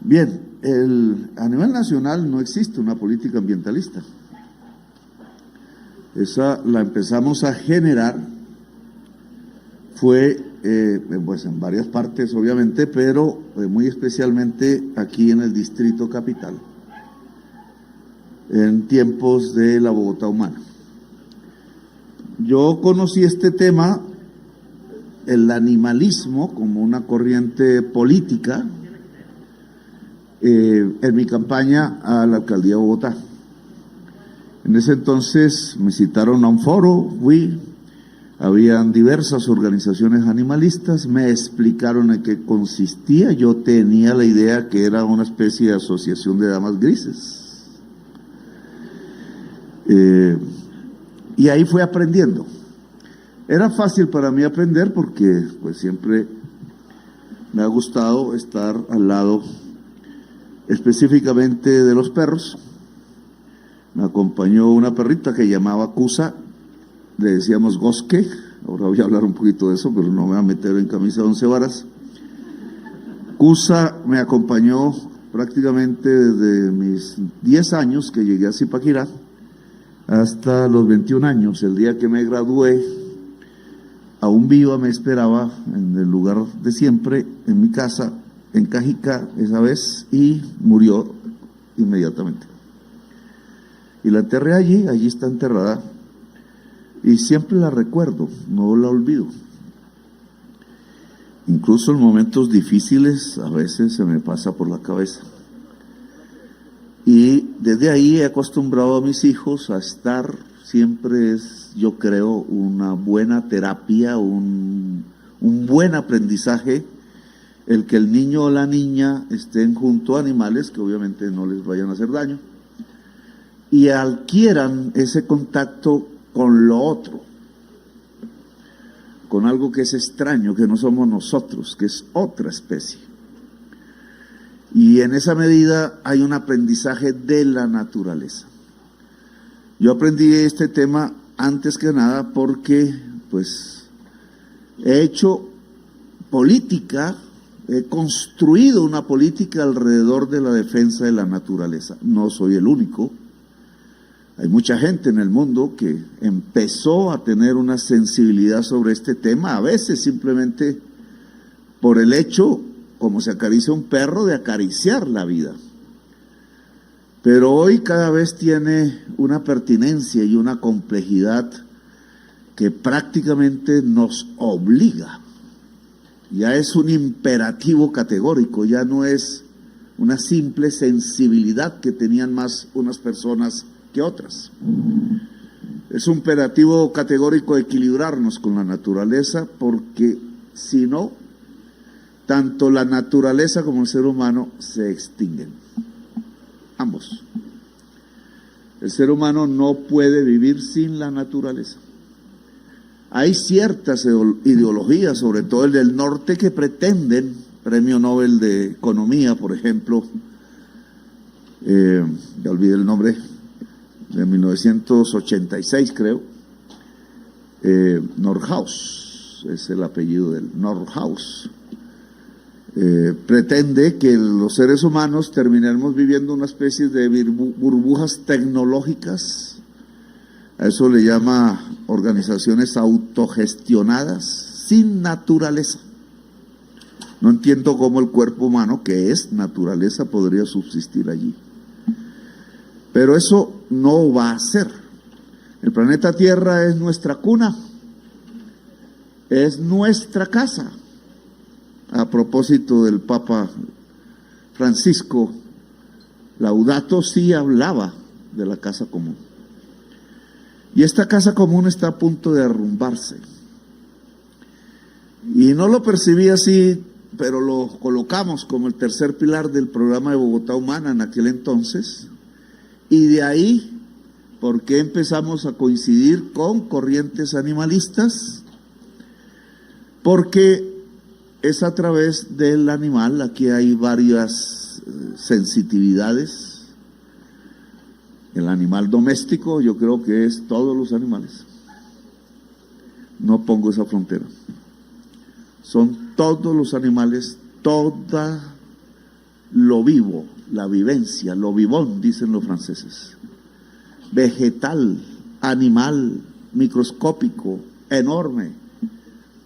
Bien, a nivel nacional no existe una política ambientalista. Esa la empezamos a generar, fue pues en varias partes obviamente, pero muy especialmente aquí en el Distrito Capital, en tiempos de la Bogotá humana. Yo conocí este tema, el animalismo, como una corriente política, en mi campaña a la alcaldía de Bogotá. En ese entonces me citaron a un foro, fui, habían diversas organizaciones animalistas, me explicaron en qué consistía. Yo tenía la idea que era una especie de asociación de damas grises. Y ahí fui aprendiendo. Era fácil para mí aprender porque pues siempre me ha gustado estar al lado específicamente de los perros. Me acompañó una perrita que llamaba Cusa, le decíamos Gosque, ahora voy a hablar un poquito de eso, pero no me voy a meter en camisa de 11 varas. Cusa me acompañó prácticamente desde mis 10 años que llegué a Zipaquirá hasta los 21 años. El día que me gradué, aún viva me esperaba en el lugar de siempre, en mi casa, en Cajicá esa vez, y murió inmediatamente. Y la enterré allí está enterrada, y siempre la recuerdo, no la olvido. Incluso en momentos difíciles a veces se me pasa por la cabeza. Y desde ahí he acostumbrado a mis hijos a estar, siempre es, yo creo, una buena terapia, un buen aprendizaje, el que el niño o la niña estén junto a animales que obviamente no les vayan a hacer daño y adquieran ese contacto con lo otro, con algo que es extraño, que no somos nosotros, que es otra especie. Y en esa medida hay un aprendizaje de la naturaleza. Yo aprendí este tema antes que nada porque pues he hecho política, he construido una política alrededor de la defensa de la naturaleza. No soy el único. Hay mucha gente en el mundo que empezó a tener una sensibilidad sobre este tema, a veces simplemente por el hecho, como se acaricia un perro, de acariciar la vida. Pero hoy cada vez tiene una pertinencia y una complejidad que prácticamente nos obliga. Ya es un imperativo categórico, ya no es una simple sensibilidad que tenían más unas personas que otras. Es un imperativo categórico equilibrarnos con la naturaleza, porque si no, tanto la naturaleza como el ser humano se extinguen. Ambos. El ser humano no puede vivir sin la naturaleza. Hay ciertas ideologías, sobre todo el del norte, que pretenden, Premio Nobel de Economía, por ejemplo, ya olvidé el nombre, de 1986 creo, Nordhaus, es el apellido del Nordhaus, pretende que los seres humanos terminemos viviendo una especie de burbujas tecnológicas. A eso le llama organizaciones autogestionadas, sin naturaleza. No entiendo cómo el cuerpo humano, que es naturaleza, podría subsistir allí. Pero eso no va a ser. El planeta Tierra es nuestra cuna, es nuestra casa. A propósito del Papa Francisco, Laudato Si hablaba de la casa común. Y esta casa común está a punto de derrumbarse. Y no lo percibí así, pero lo colocamos como el tercer pilar del programa de Bogotá Humana en aquel entonces. Y de ahí, ¿por qué empezamos a coincidir con corrientes animalistas? Porque es a través del animal, aquí hay varias sensitividades. El animal doméstico, yo creo que es todos los animales. No pongo esa frontera. Son todos los animales, toda lo vivo, la vivencia, lo vivón, dicen los franceses, vegetal, animal, microscópico, enorme.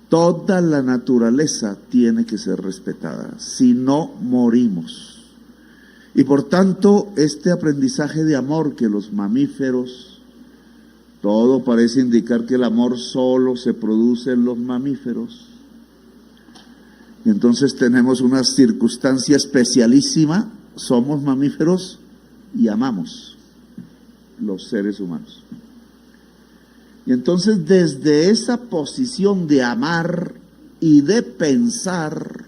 Toda la naturaleza tiene que ser respetada, si no morimos. Y por tanto, este aprendizaje de amor que los mamíferos, todo parece indicar que el amor solo se produce en los mamíferos. Y entonces tenemos una circunstancia especialísima, somos mamíferos y amamos los seres humanos. Y entonces desde esa posición de amar y de pensar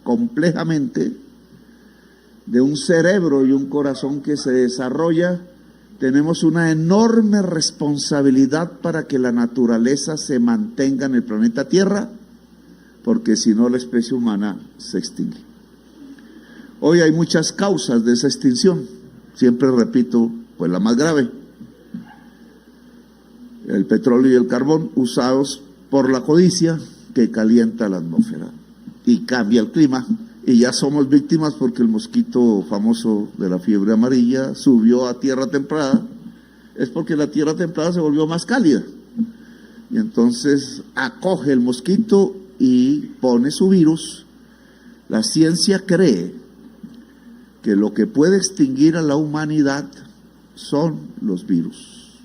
complejamente, de un cerebro y un corazón que se desarrolla, tenemos una enorme responsabilidad para que la naturaleza se mantenga en el planeta Tierra, porque si no la especie humana se extingue. Hoy hay muchas causas de esa extinción, siempre repito, pues la más grave: el petróleo y el carbón usados por la codicia, que calienta la atmósfera y cambia el clima, y ya somos víctimas porque el mosquito famoso de la fiebre amarilla subió a tierra templada. Es porque la tierra templada se volvió más cálida, y entonces acoge el mosquito y pone su virus. La ciencia cree que lo que puede extinguir a la humanidad son los virus,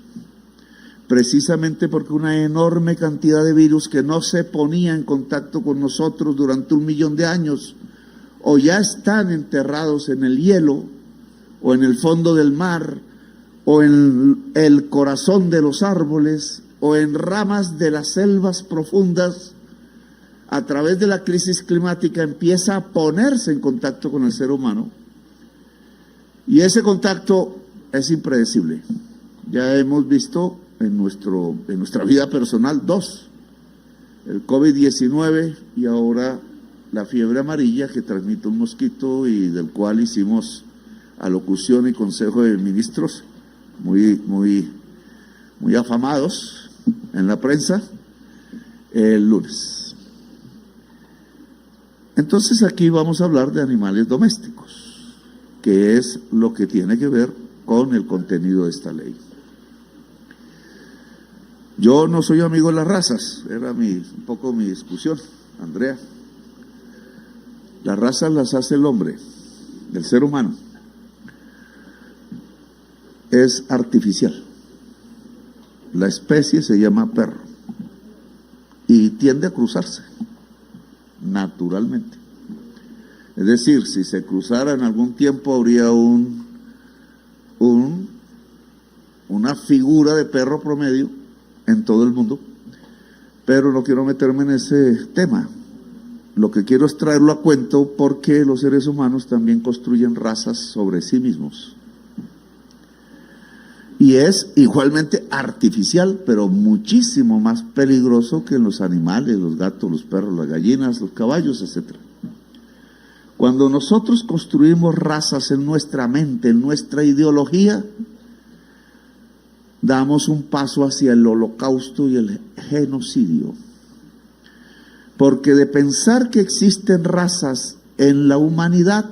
precisamente porque una enorme cantidad de virus que no se ponía en contacto con nosotros durante 1 millón de años, o ya están enterrados en el hielo, o en el fondo del mar, o en el corazón de los árboles, o en ramas de las selvas profundas. A través de la crisis climática empieza a ponerse en contacto con el ser humano, y ese contacto es impredecible. Ya hemos visto en nuestra vida personal 2, el COVID-19 y ahora la fiebre amarilla, que transmite un mosquito y del cual hicimos alocución y consejo de ministros muy afamados en la prensa el lunes. Entonces aquí vamos a hablar de animales domésticos, que es lo que tiene que ver con el contenido de esta ley. Yo no soy amigo de las razas, era un poco mi discusión, Andrea. Las razas las hace el hombre, el ser humano. Es artificial. La especie se llama perro y tiende a cruzarse naturalmente. Es decir, si se cruzara en algún tiempo habría una figura de perro promedio en todo el mundo, pero no quiero meterme en ese tema. Lo que quiero es traerlo a cuento porque los seres humanos también construyen razas sobre sí mismos. Y es igualmente artificial, pero muchísimo más peligroso que en los animales, los gatos, los perros, las gallinas, los caballos, etc. Cuando nosotros construimos razas en nuestra mente, en nuestra ideología, damos un paso hacia el holocausto y el genocidio. Porque de pensar que existen razas en la humanidad,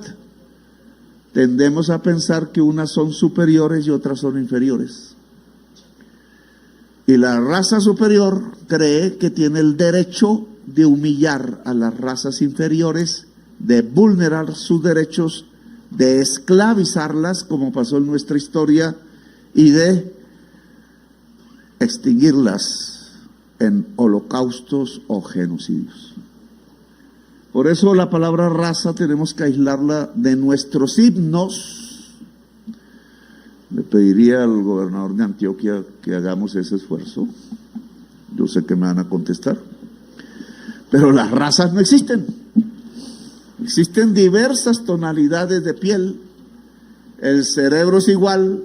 tendemos a pensar que unas son superiores y otras son inferiores. Y la raza superior cree que tiene el derecho de humillar a las razas inferiores, de vulnerar sus derechos, de esclavizarlas, como pasó en nuestra historia, y de extinguirlas en holocaustos o genocidios. Por eso la palabra raza tenemos que aislarla de nuestros himnos. Le pediría al gobernador de Antioquia que hagamos ese esfuerzo. Yo sé que me van a contestar, pero las razas no existen. Existen diversas tonalidades de piel. El cerebro es igual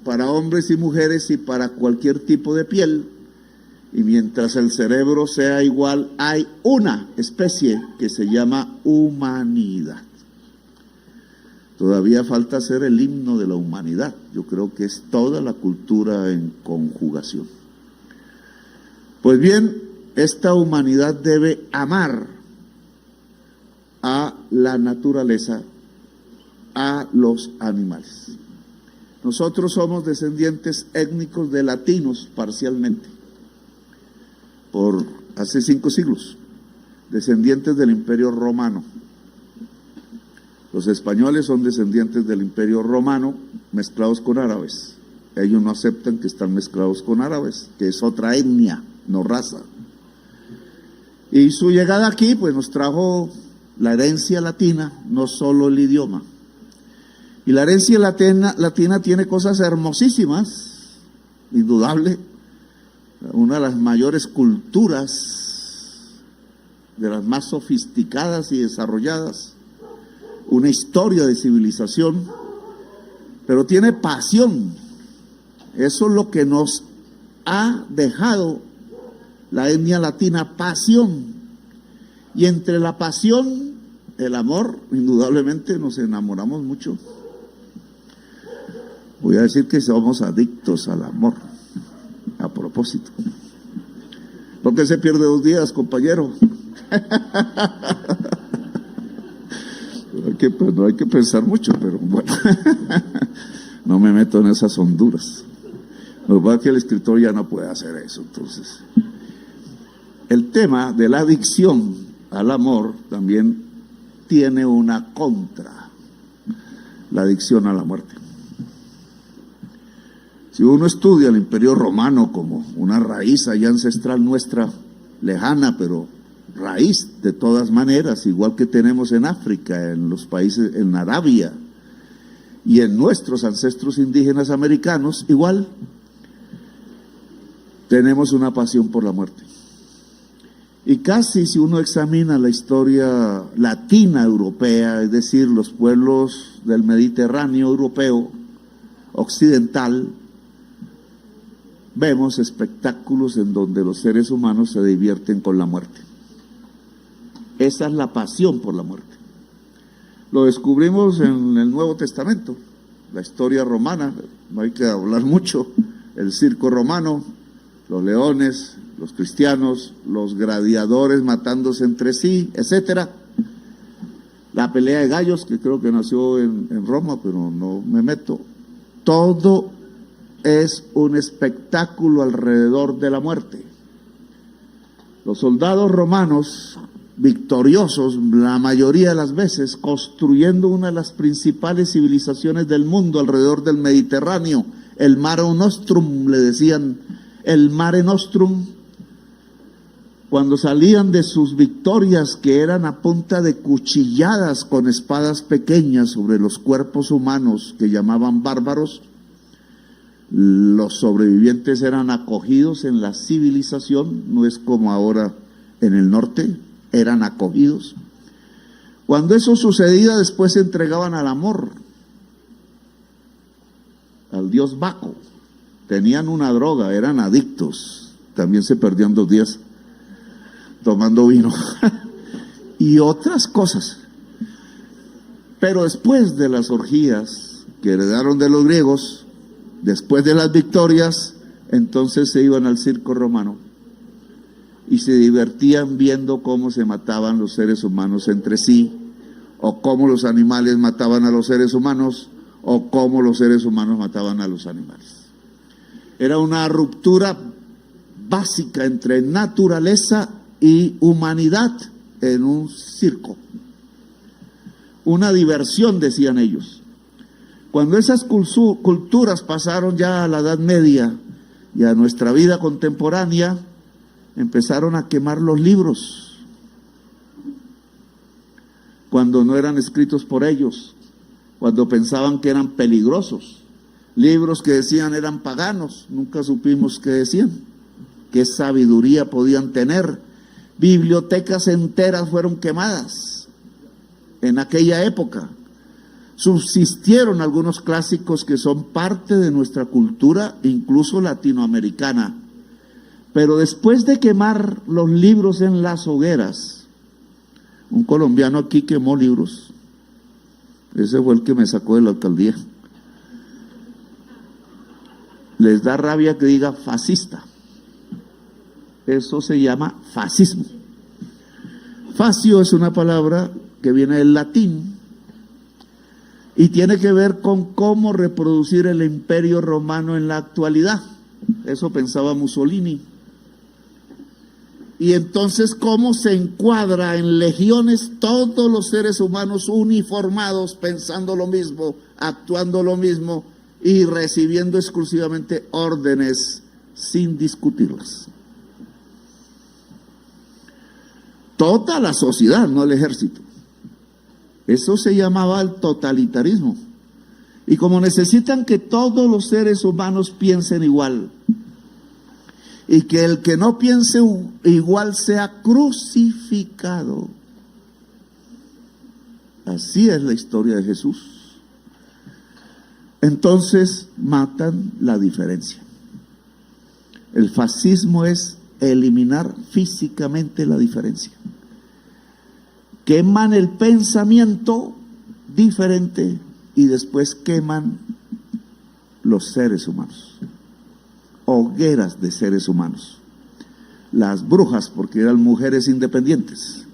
para hombres y mujeres y para cualquier tipo de piel. Y mientras el cerebro sea igual, hay una especie que se llama humanidad. Todavía falta hacer el himno de la humanidad. Yo creo que es toda la cultura en conjugación. Pues bien, esta humanidad debe amar a la naturaleza a los animales. Nosotros somos descendientes étnicos de latinos parcialmente, por hace 5 siglos, descendientes del Imperio Romano. Los españoles son descendientes del Imperio Romano mezclados con árabes. Ellos no aceptan que están mezclados con árabes, que es otra etnia, no raza. Y su llegada aquí pues nos trajo la herencia latina, no solo el idioma. Y la herencia latina tiene cosas hermosísimas, indudable, una de las mayores culturas, de las más sofisticadas y desarrolladas, una historia de civilización, pero tiene pasión. Eso es lo que nos ha dejado la etnia latina, pasión. Y entre la pasión, el amor, indudablemente nos enamoramos mucho. Voy a decir que somos adictos al amor, a propósito. ¿Por qué se pierde 2 días, compañero? No hay que pensar mucho, pero bueno, no me meto en esas honduras. Lo que pasa es que el escritor ya no puede hacer eso. Entonces, el tema de la adicción al amor también tiene una contra, la adicción a la muerte. Si uno estudia el Imperio Romano como una raíz allá ancestral nuestra, lejana, pero raíz de todas maneras, igual que tenemos en África, en los países, en Arabia y en nuestros ancestros indígenas americanos, igual tenemos una pasión por la muerte. Y casi si uno examina la historia latina europea, es decir, los pueblos del Mediterráneo europeo, occidental, vemos espectáculos en donde los seres humanos se divierten con la muerte. Esa es la pasión por la muerte. Lo descubrimos en el Nuevo Testamento, la historia romana, no hay que hablar mucho, el circo romano, los leones, los cristianos, los gladiadores matándose entre sí, etcétera. La pelea de gallos, que creo que nació en Roma, pero no me meto. Todo es un espectáculo alrededor de la muerte. Los soldados romanos, victoriosos la mayoría de las veces, construyendo una de las principales civilizaciones del mundo alrededor del Mediterráneo, el Mare Nostrum, le decían, el Mare Nostrum, cuando salían de sus victorias, que eran a punta de cuchilladas con espadas pequeñas sobre los cuerpos humanos que llamaban bárbaros, los sobrevivientes eran acogidos en la civilización, no es como ahora en el norte, eran acogidos. Cuando eso sucedía, después se entregaban al amor, al dios Baco. Tenían una droga, eran adictos, también se perdían 2 días tomando vino y otras cosas. Pero después de las orgías que heredaron de los griegos, después de las victorias, entonces se iban al circo romano y se divertían viendo cómo se mataban los seres humanos entre sí, o cómo los animales mataban a los seres humanos, o cómo los seres humanos mataban a los animales. Era una ruptura básica entre naturaleza y humanidad en un circo. Una diversión, decían ellos. Cuando esas culturas pasaron ya a la Edad Media y a nuestra vida contemporánea, empezaron a quemar los libros, cuando no eran escritos por ellos, cuando pensaban que eran peligrosos. Libros que decían eran paganos, nunca supimos qué decían, qué sabiduría podían tener. Bibliotecas enteras fueron quemadas en aquella época. Subsistieron algunos clásicos que son parte de nuestra cultura, incluso latinoamericana. Pero después de quemar los libros en las hogueras, un colombiano aquí quemó libros. Ese fue el que me sacó de la alcaldía. Les da rabia que diga fascista. Eso se llama fascismo. Fascio es una palabra que viene del latín y tiene que ver con cómo reproducir el imperio romano en la actualidad. Eso pensaba Mussolini. Y entonces, ¿cómo se encuadra en legiones todos los seres humanos uniformados, pensando lo mismo, actuando lo mismo y recibiendo exclusivamente órdenes sin discutirlas? Toda la sociedad, no el ejército. Eso se llamaba el totalitarismo. Y como necesitan que todos los seres humanos piensen igual, y que el que no piense igual sea crucificado. Así es la historia de Jesús. Entonces matan la diferencia. El fascismo es eliminar físicamente la diferencia. Queman el pensamiento diferente y después queman los seres humanos. Hogueras de seres humanos. Las brujas, porque eran mujeres independientes.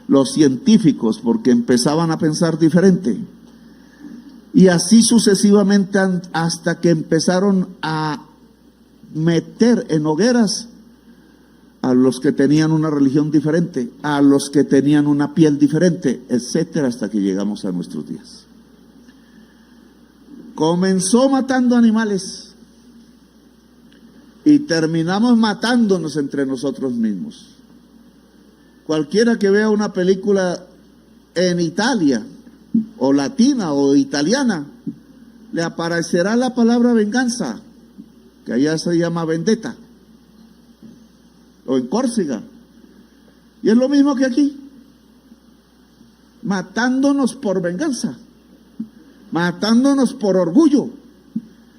Los científicos, porque empezaban a pensar diferente. Y así sucesivamente hasta que empezaron a meter en hogueras a los que tenían una religión diferente, a los que tenían una piel diferente, etcétera, hasta que llegamos a nuestros días. Comenzó matando animales y terminamos matándonos entre nosotros mismos. Cualquiera que vea una película en Italia, o latina, o italiana, le aparecerá la palabra venganza, que allá se llama vendetta, o en Córcega, y es lo mismo que aquí, matándonos por venganza, matándonos por orgullo,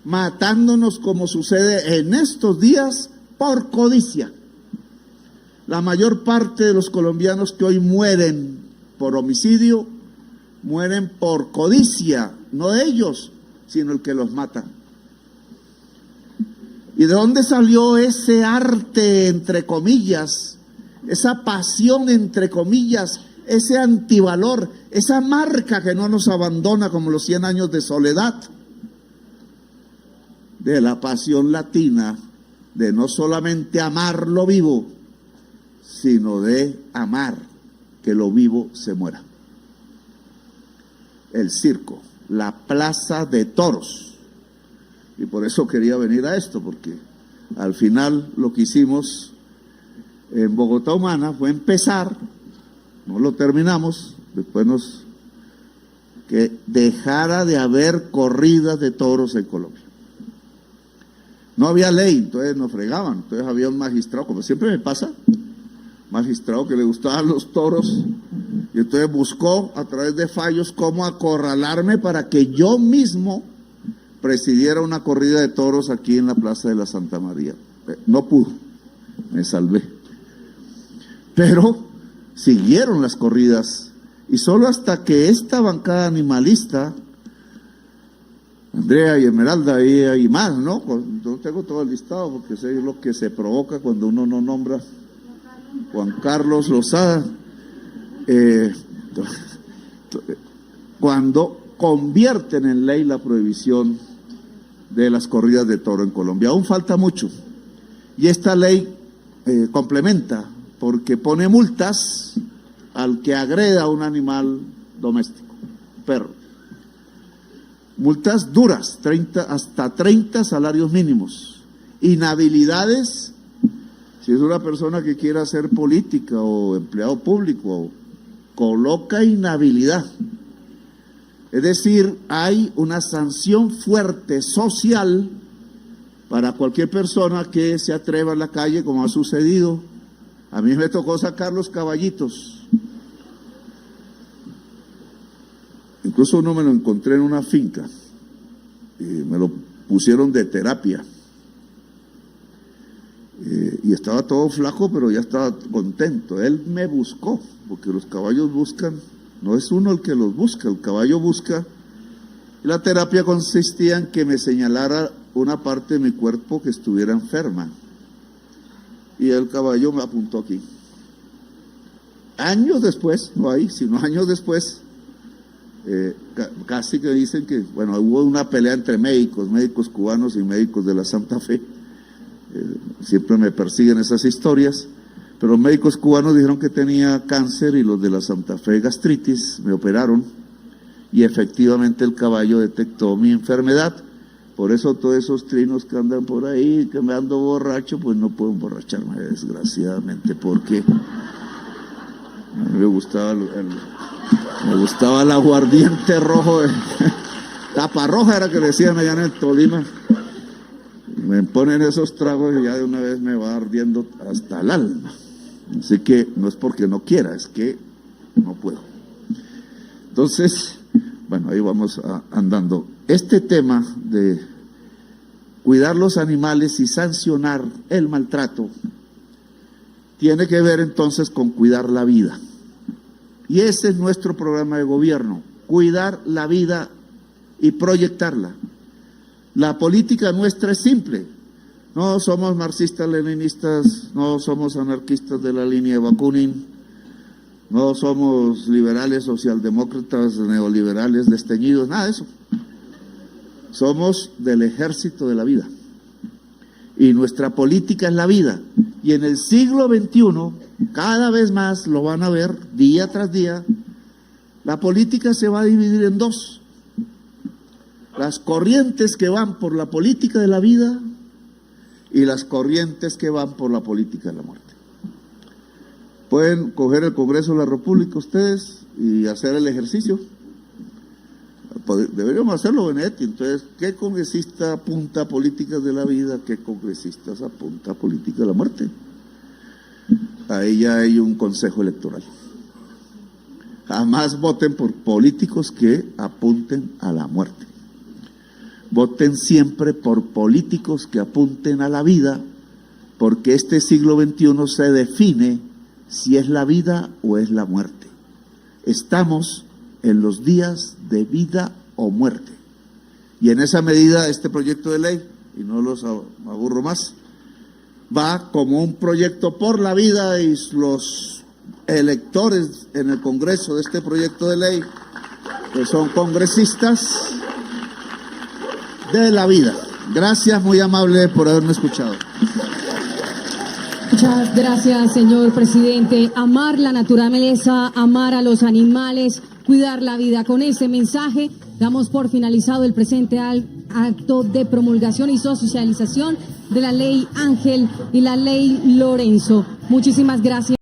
matándonos como sucede en estos días por codicia. La mayor parte de los colombianos que hoy mueren por homicidio, mueren por codicia, no ellos, sino el que los mata. ¿Y de dónde salió ese arte, entre comillas, esa pasión, entre comillas, ese antivalor, esa marca que no nos abandona como los 100 años de soledad? De la pasión latina, de no solamente amar lo vivo, sino de amar que lo vivo se muera. El circo, la plaza de toros. Y por eso quería venir a esto, porque al final lo que hicimos en Bogotá Humana fue empezar, no lo terminamos, después que dejara de haber corridas de toros en Colombia. No había ley, entonces nos fregaban, entonces había un magistrado, como siempre me pasa, magistrado que le gustaban los toros, y entonces buscó a través de fallos cómo acorralarme para que yo mismo presidiera una corrida de toros aquí en la Plaza de la Santa María. No pudo, me salvé. Pero siguieron las corridas, y solo hasta que esta bancada animalista, Andrea y Esmeralda y más, ¿no? Yo tengo todo el listado porque sé lo que se provoca cuando uno no nombra. Juan Carlos Lozada, cuando convierten en ley la prohibición de las corridas de toro en Colombia. Aún falta mucho. Y esta ley complementa, porque pone multas al que agreda a un animal doméstico, perro. Multas duras, hasta 30 salarios mínimos. Inhabilidades, si es una persona que quiera hacer política o empleado público, coloca inhabilidad. Es decir, hay una sanción fuerte social para cualquier persona que se atreva en la calle, como ha sucedido. A mí me tocó sacar los caballitos. Incluso uno me lo encontré en una finca y me lo pusieron de terapia. Y estaba todo flaco, pero ya estaba contento. Él me buscó, porque los caballos buscan, no es uno el que los busca, el caballo busca. Y la terapia consistía en que me señalara una parte de mi cuerpo que estuviera enferma. Y el caballo me apuntó aquí. Años después, no ahí, sino años después, Casi que dicen que, bueno, hubo una pelea entre médicos cubanos y médicos de la Santa Fe. Siempre me persiguen esas historias, pero los médicos cubanos dijeron que tenía cáncer y los de la Santa Fe gastritis. Me operaron y efectivamente el caballo detectó mi enfermedad. Por eso todos esos trinos que andan por ahí, que me ando borracho, pues no puedo emborracharme, desgraciadamente, porque me gustaba el aguardiente rojo, tapa roja era que le decían allá en el Tolima. Me ponen esos tragos y ya de una vez me va ardiendo hasta el alma. Así que no es porque no quiera, es que no puedo. Entonces, bueno, ahí vamos andando. Este tema de cuidar los animales y sancionar el maltrato tiene que ver entonces con cuidar la vida. Y ese es nuestro programa de gobierno, cuidar la vida y proyectarla. La política nuestra es simple. No somos marxistas-leninistas, no somos anarquistas de la línea de Bakunin, no somos liberales, socialdemócratas, neoliberales, desteñidos, nada de eso. Somos del ejército de la vida. Y nuestra política es la vida. Y en el siglo XXI, cada vez más lo van a ver día tras día, la política se va a dividir en dos. Las corrientes que van por la política de la vida y las corrientes que van por la política de la muerte. Pueden coger el Congreso de la República ustedes y hacer el ejercicio. Deberíamos hacerlo, Benedetti. Entonces, ¿qué congresista apunta a políticas de la vida? ¿Qué congresistas apunta a política de la muerte? Ahí ya hay un consejo electoral. Jamás voten por políticos que apunten a la muerte. Voten siempre por políticos que apunten a la vida, porque este siglo XXI se define si es la vida o es la muerte. Estamos en los días de vida o muerte. Y en esa medida este proyecto de ley, y no los aburro más, va como un proyecto por la vida, y los electores en el Congreso de este proyecto de ley, que son congresistas de la vida. Gracias, muy amable por haberme escuchado. Muchas gracias, señor presidente. Amar la naturaleza, amar a los animales, cuidar la vida. Con ese mensaje damos por finalizado el presente acto de promulgación y socialización de la ley Ángel y la ley Lorenzo. Muchísimas gracias.